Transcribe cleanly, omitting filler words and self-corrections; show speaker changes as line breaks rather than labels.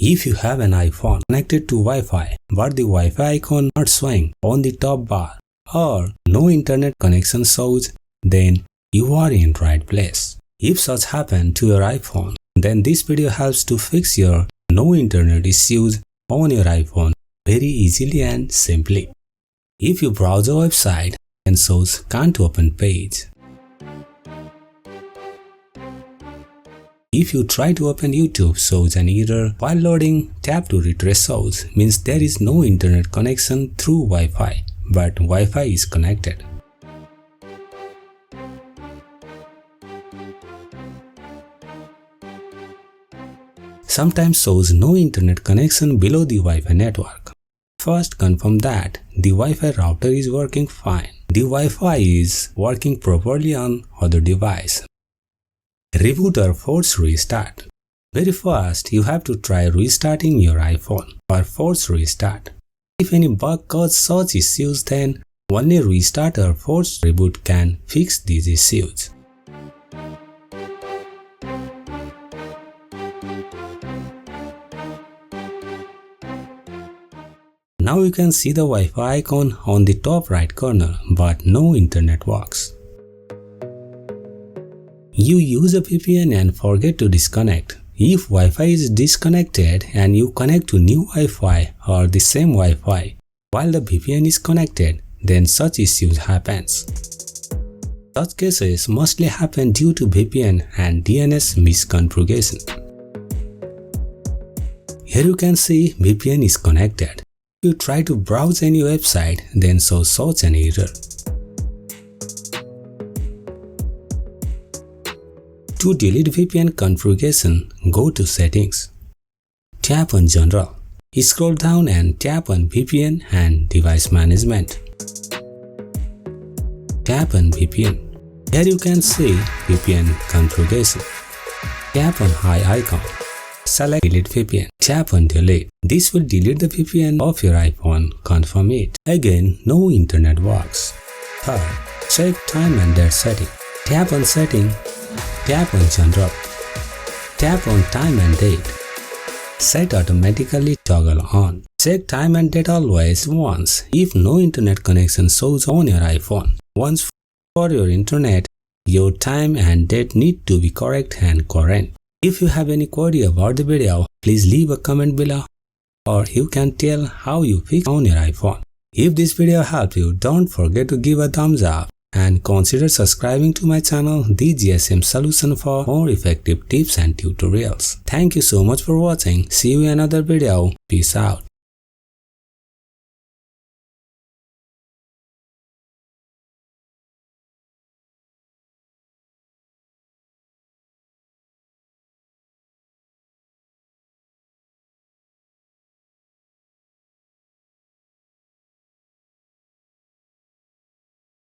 If you have an iPhone connected to Wi-Fi but the Wi-Fi icon not showing on the top bar or no internet connection shows, then you are in right place. If such happens to your iPhone, then this video helps to fix your no internet issues on your iPhone very easily and simply. If you browse a website and shows can't open page. If you try to open YouTube shows an error while loading, tap to refresh shows means there is no internet connection through Wi-Fi, but Wi-Fi is connected. Sometimes shows no internet connection below the Wi-Fi network. First, confirm that the Wi-Fi router is working fine. The Wi-Fi is working properly on other device. Reboot or force restart. Very first, you have to try restarting your iPhone or force restart. If any bug causes such issues, then only restart or force reboot can fix these issues. Now you can see the Wi-Fi icon on the top right corner, but no internet works. You use a VPN and forget to disconnect. If Wi-Fi is disconnected and you connect to new Wi-Fi or the same Wi-Fi while the VPN is connected, then such issues happens. Such cases mostly happen due to VPN and DNS misconfiguration. Here you can see VPN is connected. If you try to browse any website, then shows such an error. To delete VPN configuration, go to Settings. Tap on General. Scroll down and tap on VPN and Device Management. Tap on VPN. Here you can see VPN configuration. Tap on High icon. Select Delete VPN. Tap on Delete. This will delete the VPN of your iPhone. Confirm it. Again, no internet works. Third, check time and date setting. Tap on Setting. Tap on General. Tap on Time and Date. Set automatically toggle on. Check time and date always once if no internet connection shows on your iPhone. Once for your internet, your time and date need to be correct and current. If you have any query about the video, please leave a comment below, or you can tell how you fix on your iPhone. If this video helped you, don't forget to give a thumbs up and consider subscribing to my channel Thegsmsolution for more effective tips and tutorials. Thank you so much for watching. See you in another video. Peace out.